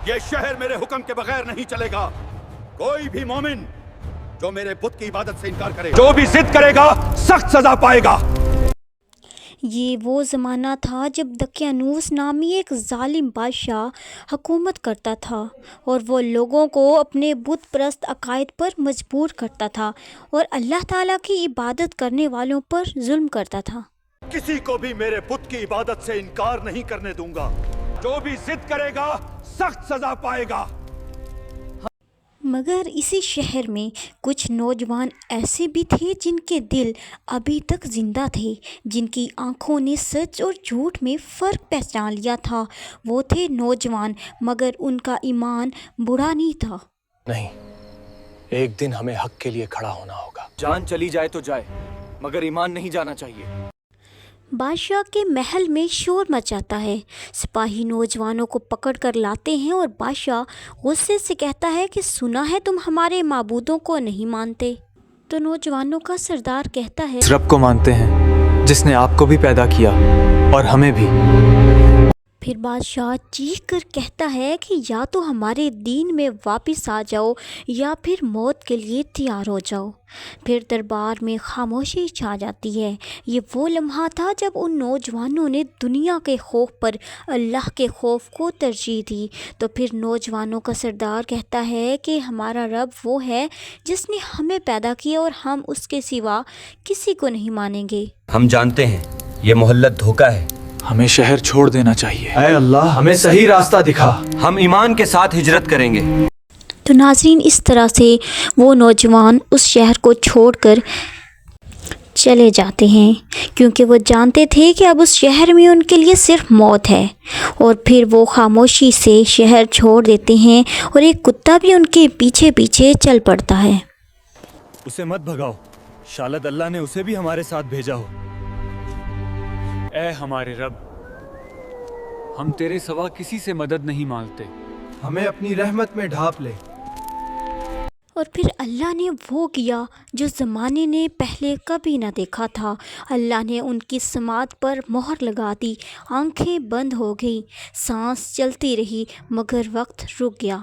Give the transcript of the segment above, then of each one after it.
یہ شہر میرے حکم کے بغیر نہیں چلے گا. کوئی بھی مومن جو میرے بت کی عبادت سے انکار کرے, جو بھی ضد کرے گا, سخت سزا پائے گا. یہ وہ زمانہ تھا جب دقیانوس نامی ایک ظالم بادشاہ حکومت کرتا تھا، اور وہ لوگوں کو اپنے بت پرست عقائد پر مجبور کرتا تھا اور اللہ تعالیٰ کی عبادت کرنے والوں پر ظلم کرتا تھا. کسی کو بھی میرے بت کی عبادت سے انکار نہیں کرنے دوں گا. جو بھی ضد کرے گا سخت سزا پائے گا. مگر اسی شہر میں کچھ نوجوان ایسے بھی تھے جن کے دل ابھی تک زندہ تھے، جن کی آنکھوں نے سچ اور جھوٹ میں فرق پہچان لیا تھا. وہ تھے نوجوان، مگر ان کا ایمان برا نہیں تھا. نہیں، ایک دن ہمیں حق کے لیے کھڑا ہونا ہوگا. جان چلی جائے تو جائے، مگر ایمان نہیں جانا چاہیے. بادشاہ کے محل میں شور مچاتا ہے. سپاہی نوجوانوں کو پکڑ کر لاتے ہیں اور بادشاہ غصے سے کہتا ہے کہ سنا ہے تم ہمارے معبودوں کو نہیں مانتے. تو نوجوانوں کا سردار کہتا ہے اس رب کو مانتے ہیں جس نے آپ کو بھی پیدا کیا اور ہمیں بھی. پھر بادشاہ چیخ کر کہتا ہے کہ یا تو ہمارے دین میں واپس آ جاؤ یا پھر موت کے لیے تیار ہو جاؤ. پھر دربار میں خاموشی چھا جاتی ہے. یہ وہ لمحہ تھا جب ان نوجوانوں نے دنیا کے خوف پر اللہ کے خوف کو ترجیح دی. تو پھر نوجوانوں کا سردار کہتا ہے کہ ہمارا رب وہ ہے جس نے ہمیں پیدا کیا اور ہم اس کے سوا کسی کو نہیں مانیں گے. ہم جانتے ہیں یہ محلت دھوکہ ہے. ہمیں شہر چھوڑ دینا چاہیے. اے اللہ، ہمیں صحیح راستہ دکھا. ہم ایمان کے ساتھ ہجرت کریں گے. تو ناظرین، اس طرح سے وہ نوجوان اس شہر کو چھوڑ کر چلے جاتے ہیں، کیونکہ وہ جانتے تھے کہ اب اس شہر میں ان کے لیے صرف موت ہے. اور پھر وہ خاموشی سے شہر چھوڑ دیتے ہیں اور ایک کتا بھی ان کے پیچھے پیچھے چل پڑتا ہے. اسے مت بھگاؤ، شاید اللہ نے اسے بھی ہمارے ساتھ بھیجا ہو. اے ہمارے رب، ہم تیرے سوا کسی سے مدد نہیں مانگتے. ہمیں اپنی رحمت میں ڈھانپ لے. اور پھر اللہ نے وہ کیا جو زمانے نے پہلے کبھی نہ دیکھا تھا. اللہ نے ان کی سماعت پر مہر لگا دی. آنکھیں بند ہو گئیں، سانس چلتی رہی، مگر وقت رک گیا.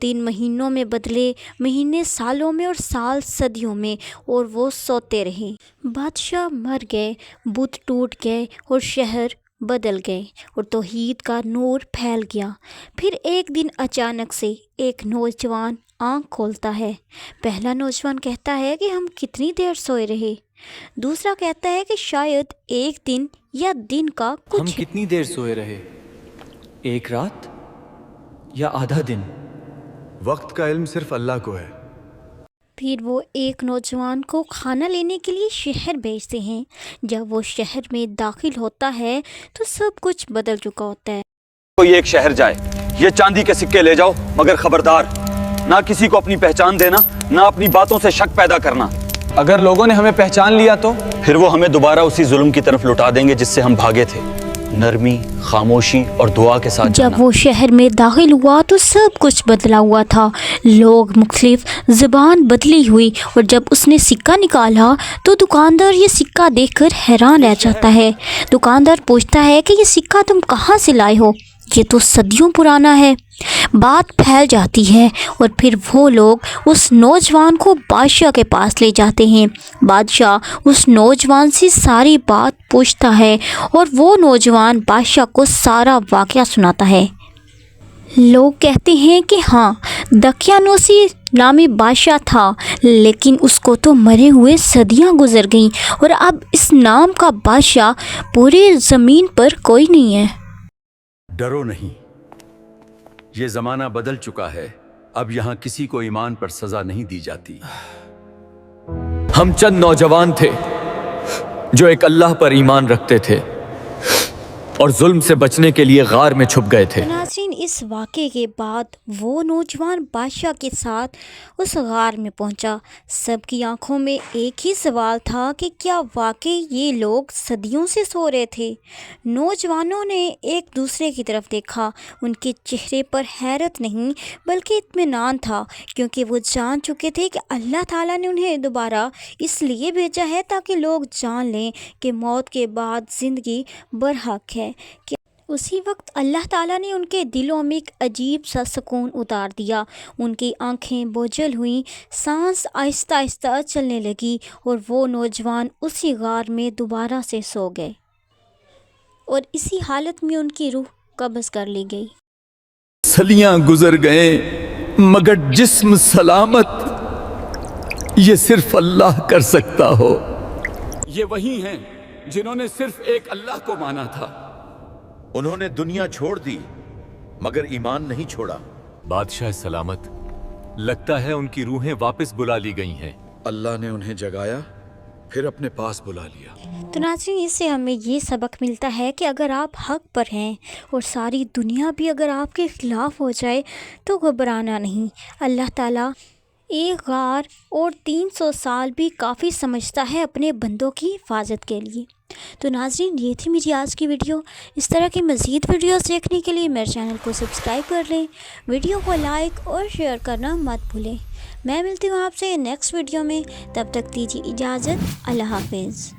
دن مہینوں میں بدلے، مہینے سالوں میں اور سال صدیوں میں، اور وہ سوتے رہے. بادشاہ مر گئے، بت ٹوٹ گئے اور شہر بدل گئے اور توحید کا نور پھیل گیا. پھر ایک دن اچانک سے ایک نوجوان آنکھ کھولتا ہے. پہلا نوجوان کہتا ہے کہ ہم کتنی دیر سوئے رہے. دوسرا کہتا ہے کہ شاید ایک دن یا دن کا ہم کچھ. کتنی دیر سوئے رہے؟ ایک رات یا آدھا دن؟ وقت کا علم صرف اللہ کو ہے. پھر وہ ایک نوجوان کو کھانا لینے کے لیے شہر بھیجتے ہیں. جب وہ شہر میں داخل ہوتا ہے تو سب کچھ بدل چکا ہوتا ہے. کوئی ایک شہر جائے، یہ چاندی کے سکے لے جاؤ، مگر خبردار، نہ کسی کو اپنی پہچان دینا، نہ اپنی باتوں سے شک پیدا کرنا. اگر لوگوں نے ہمیں پہچان لیا تو پھر وہ ہمیں دوبارہ اسی ظلم کی طرف لوٹا دیں گے جس سے ہم بھاگے تھے. نرمی، خاموشی اور دعا کے ساتھ جانا. جب وہ شہر میں داخل ہوا تو سب کچھ بدلا ہوا تھا. لوگ مختلف، زبان بدلی ہوئی، اور جب اس نے سکہ نکالا تو دکاندار یہ سکہ دیکھ کر حیران رہ جاتا ہے. دکاندار پوچھتا ہے کہ یہ سکہ تم کہاں سے لائے ہو؟ یہ تو صدیوں پرانا ہے. بات پھیل جاتی ہے اور پھر وہ لوگ اس نوجوان کو بادشاہ کے پاس لے جاتے ہیں. بادشاہ اس نوجوان سے ساری بات پوچھتا ہے اور وہ نوجوان بادشاہ کو سارا واقعہ سناتا ہے. لوگ کہتے ہیں کہ ہاں، دقیانوسی نامی بادشاہ تھا، لیکن اس کو تو مرے ہوئے صدیاں گزر گئیں اور اب اس نام کا بادشاہ پوری زمین پر کوئی نہیں ہے. ڈرو نہیں، یہ زمانہ بدل چکا ہے. اب یہاں کسی کو ایمان پر سزا نہیں دی جاتی. ہم چند نوجوان تھے جو ایک اللہ پر ایمان رکھتے تھے اور ظلم سے بچنے کے لیے غار میں چھپ گئے تھے. ناظرین، اس واقعے کے بعد وہ نوجوان بادشاہ کے ساتھ اس غار میں پہنچا. سب کی آنکھوں میں ایک ہی سوال تھا کہ کیا واقعی یہ لوگ صدیوں سے سو رہے تھے؟ نوجوانوں نے ایک دوسرے کی طرف دیکھا. ان کے چہرے پر حیرت نہیں بلکہ اطمینان تھا، کیونکہ وہ جان چکے تھے کہ اللہ تعالیٰ نے انہیں دوبارہ اس لیے بھیجا ہے تاکہ لوگ جان لیں کہ موت کے بعد زندگی برحق ہے، کہ اسی وقت اللہ تعالیٰ نے ان کے دلوں میں ایک عجیب سا سکون اتار دیا. ان کی آنکھیں بوجھل ہوئیں، سانس آہستہ آہستہ چلنے لگی اور وہ نوجوان اسی غار میں دوبارہ سے سو گئے اور اسی حالت میں ان کی روح قبض کر لی گئی. صلیاں گزر گئے مگر جسم سلامت، یہ صرف اللہ کر سکتا ہو. یہ وہی ہیں جنہوں نے صرف ایک اللہ کو مانا تھا. انہوں نے دنیا چھوڑ دی مگر ایمان نہیں چھوڑا. بادشاہ سلامت، لگتا ہے ان کی روحیں واپس بلا لی گئی ہیں. اللہ نے انہیں جگایا پھر اپنے پاس بلا لیا. تو ناظرین، اس سے ہمیں یہ سبق ملتا ہے کہ اگر آپ حق پر ہیں اور ساری دنیا بھی اگر آپ کے خلاف ہو جائے تو گھبرانا نہیں. اللہ تعالیٰ ایک غار اور 300 سال بھی کافی سمجھتا ہے اپنے بندوں کی حفاظت کے لیے. تو ناظرین، یہ تھی میری آج کی ویڈیو. اس طرح کی مزید ویڈیوز دیکھنے کے لیے میرے چینل کو سبسکرائب کر لیں، ویڈیو کو لائک اور شیئر کرنا مت بھولیں. میں ملتی ہوں آپ سے نیکسٹ ویڈیو میں، تب تک دیجیے اجازت. اللہ حافظ.